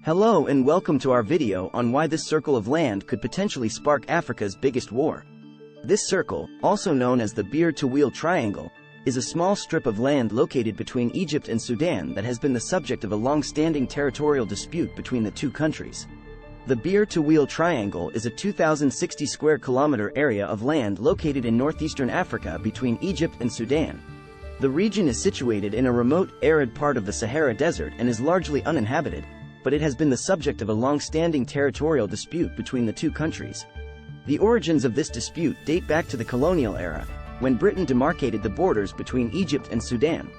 Hello and welcome to our video on why this circle of land could potentially spark Africa's biggest war. This circle, also known as the Bir Tawil Triangle, is a small strip of land located between Egypt and Sudan that has been the subject of a long-standing territorial dispute between the two countries. The Bir Tawil Triangle is a 2,060 square kilometer area of land located in northeastern Africa between Egypt and Sudan. The region is situated in a remote, arid part of the Sahara Desert and is largely uninhabited, but it has been the subject of a long-standing territorial dispute between the two countries. The origins of this dispute date back to the colonial era, when Britain demarcated the borders between Egypt and Sudan.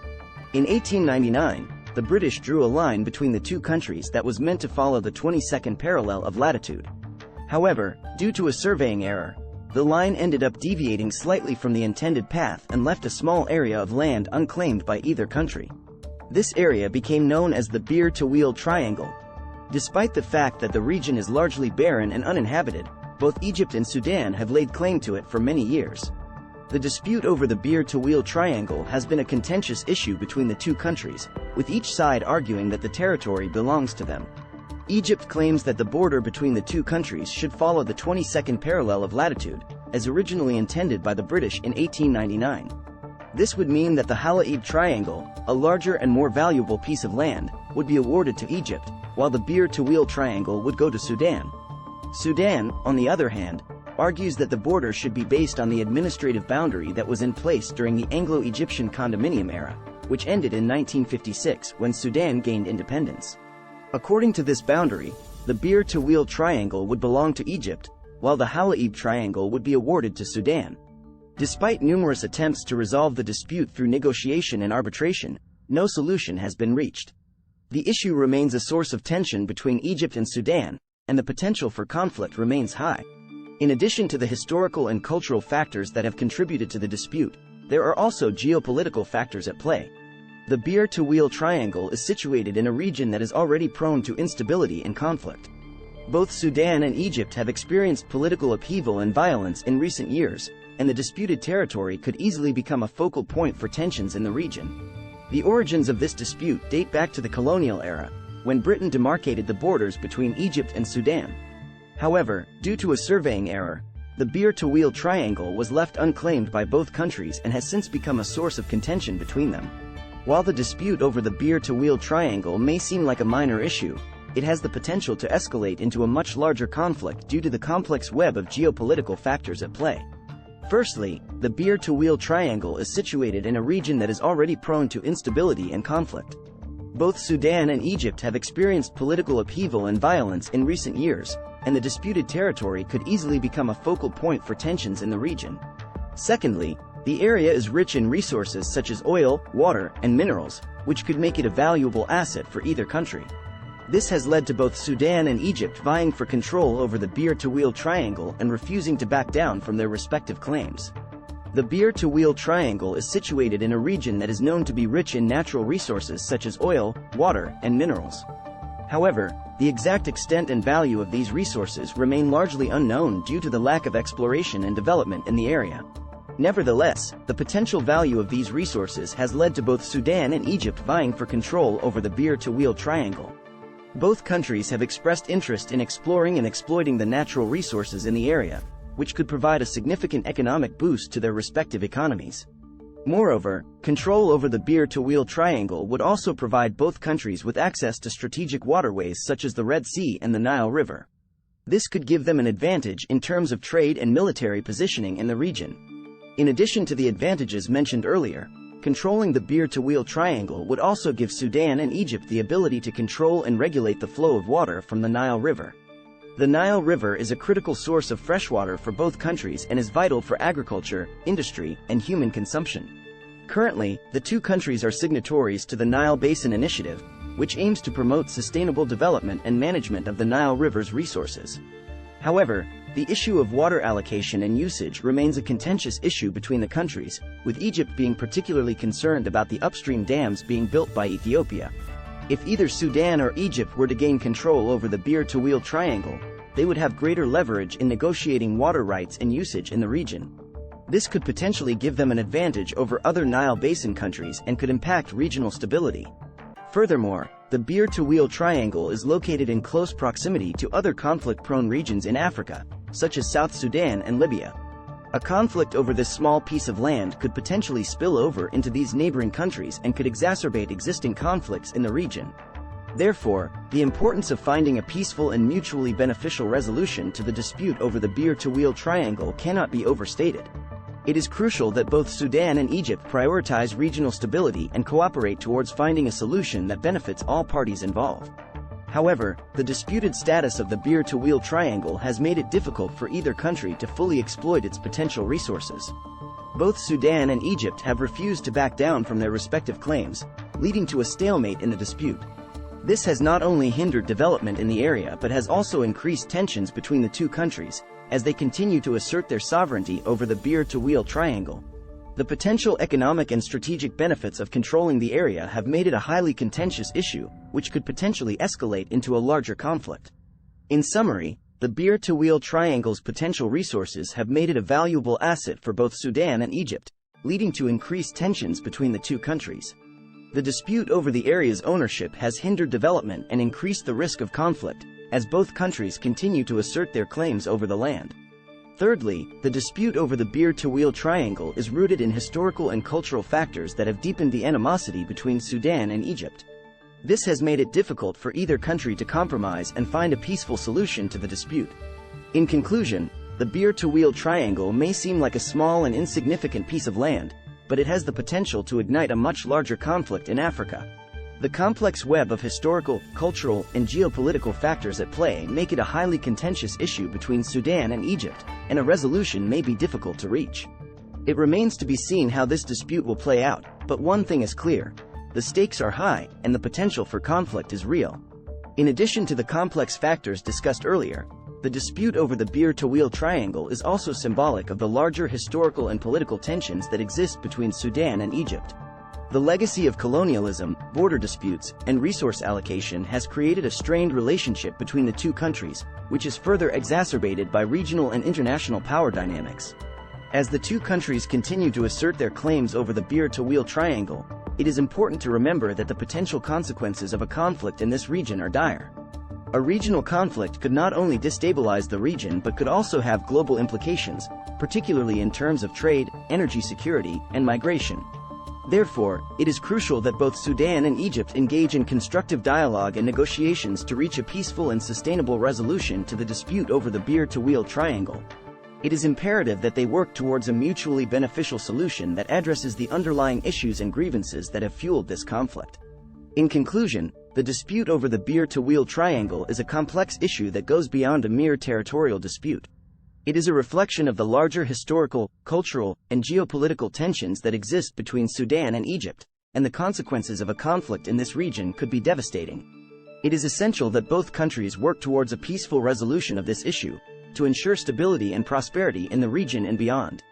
In 1899, the British drew a line between the two countries that was meant to follow the 22nd parallel of latitude. However, due to a surveying error, the line ended up deviating slightly from the intended path and left a small area of land unclaimed by either country. This area became known as the Bir Tawil Triangle. Despite the fact that the region is largely barren and uninhabited, both Egypt and Sudan have laid claim to it for many years. The dispute over the Bir Tawil Triangle has been a contentious issue between the two countries, with each side arguing that the territory belongs to them. Egypt claims that the border between the two countries should follow the 22nd parallel of latitude, as originally intended by the British in 1899. This would mean that the Halaib Triangle, a larger and more valuable piece of land, would be awarded to Egypt, while the Bir Tawil Triangle would go to Sudan. Sudan, on the other hand, argues that the border should be based on the administrative boundary that was in place during the Anglo-Egyptian condominium era, which ended in 1956 when Sudan gained independence. According to this boundary, the Bir Tawil Triangle would belong to Egypt, while the Halaib Triangle would be awarded to Sudan. Despite numerous attempts to resolve the dispute through negotiation and arbitration, no solution has been reached. The issue remains a source of tension between Egypt and Sudan, and the potential for conflict remains high. In addition to the historical and cultural factors that have contributed to the dispute, there are also geopolitical factors at play. The Bir Tawil Triangle is situated in a region that is already prone to instability and conflict. Both Sudan and Egypt have experienced political upheaval and violence in recent years, and the disputed territory could easily become a focal point for tensions in the region. The origins of this dispute date back to the colonial era, when Britain demarcated the borders between Egypt and Sudan. However, due to a surveying error, the Bir Tawil Triangle was left unclaimed by both countries and has since become a source of contention between them. While the dispute over the Bir Tawil Triangle may seem like a minor issue, it has the potential to escalate into a much larger conflict due to the complex web of geopolitical factors at play. Firstly, the Bir Tawil Triangle is situated in a region that is already prone to instability and conflict. Both Sudan and Egypt have experienced political upheaval and violence in recent years, and the disputed territory could easily become a focal point for tensions in the region. Secondly, the area is rich in resources such as oil, water, and minerals, which could make it a valuable asset for either country. This has led to both Sudan and Egypt vying for control over the Bir Tawil Triangle and refusing to back down from their respective claims. The Bir Tawil Triangle is situated in a region that is known to be rich in natural resources such as oil, water, and minerals. However, the exact extent and value of these resources remain largely unknown due to the lack of exploration and development in the area. Nevertheless, the potential value of these resources has led to both Sudan and Egypt vying for control over the Bir Tawil Triangle. Both countries have expressed interest in exploring and exploiting the natural resources in the area, which could provide a significant economic boost to their respective economies. Moreover, control over the Bir Tawil Triangle would also provide both countries with access to strategic waterways such as the Red Sea and the Nile River. This could give them an advantage in terms of trade and military positioning in the region. In addition to the advantages mentioned earlier, controlling the Bir Tawil Triangle would also give Sudan and Egypt the ability to control and regulate the flow of water from the Nile River. The Nile River is a critical source of freshwater for both countries and is vital for agriculture, industry, and human consumption. Currently, the two countries are signatories to the Nile Basin Initiative, which aims to promote sustainable development and management of the Nile River's resources. However, the issue of water allocation and usage remains a contentious issue between the countries, with Egypt being particularly concerned about the upstream dams being built by Ethiopia. If either Sudan or Egypt were to gain control over the Bir Tawil Triangle, they would have greater leverage in negotiating water rights and usage in the region. This could potentially give them an advantage over other Nile Basin countries and could impact regional stability. Furthermore, the Beer-to-Wheel Triangle is located in close proximity to other conflict-prone regions in Africa, such as South Sudan and Libya. A conflict over this small piece of land could potentially spill over into these neighboring countries and could exacerbate existing conflicts in the region. Therefore, the importance of finding a peaceful and mutually beneficial resolution to the dispute over the Beer-to-Wheel Triangle cannot be overstated. It is crucial that both Sudan and Egypt prioritize regional stability and cooperate towards finding a solution that benefits all parties involved. However, the disputed status of the Beer-to-Wheel Triangle has made it difficult for either country to fully exploit its potential resources. Both Sudan and Egypt have refused to back down from their respective claims, leading to a stalemate in the dispute. This has not only hindered development in the area but has also increased tensions between the two countries, as they continue to assert their sovereignty over the Beer-to-Wheel Triangle. The potential economic and strategic benefits of controlling the area have made it a highly contentious issue, which could potentially escalate into a larger conflict. In summary, the Beer-to-Wheel Triangle's potential resources have made it a valuable asset for both Sudan and Egypt, leading to increased tensions between the two countries. The dispute over the area's ownership has hindered development and increased the risk of conflict, as both countries continue to assert their claims over the land. Thirdly, the dispute over the Beer-to-Wheel Triangle is rooted in historical and cultural factors that have deepened the animosity between Sudan and Egypt. This has made it difficult for either country to compromise and find a peaceful solution to the dispute. In conclusion, the Beer-to-Wheel Triangle may seem like a small and insignificant piece of land, but it has the potential to ignite a much larger conflict in Africa. The complex web of historical, cultural, and geopolitical factors at play make it a highly contentious issue between Sudan and Egypt, and a resolution may be difficult to reach. It remains to be seen how this dispute will play out, but one thing is clear: the stakes are high, and the potential for conflict is real. In addition to the complex factors discussed earlier, the dispute over the Beer-to-Wheel Triangle is also symbolic of the larger historical and political tensions that exist between Sudan and Egypt. The legacy of colonialism, border disputes, and resource allocation has created a strained relationship between the two countries, which is further exacerbated by regional and international power dynamics. As the two countries continue to assert their claims over the Beer-to-Wheel Triangle, it is important to remember that the potential consequences of a conflict in this region are dire. A regional conflict could not only destabilize the region but could also have global implications, particularly in terms of trade, energy security, and migration. Therefore, it is crucial that both Sudan and Egypt engage in constructive dialogue and negotiations to reach a peaceful and sustainable resolution to the dispute over the Beer-to-Wheel Triangle. It is imperative that they work towards a mutually beneficial solution that addresses the underlying issues and grievances that have fueled this conflict. In conclusion, the dispute over the Beer-to-Wheel Triangle is a complex issue that goes beyond a mere territorial dispute. It is a reflection of the larger historical, cultural, and geopolitical tensions that exist between Sudan and Egypt, and the consequences of a conflict in this region could be devastating. It is essential that both countries work towards a peaceful resolution of this issue, to ensure stability and prosperity in the region and beyond.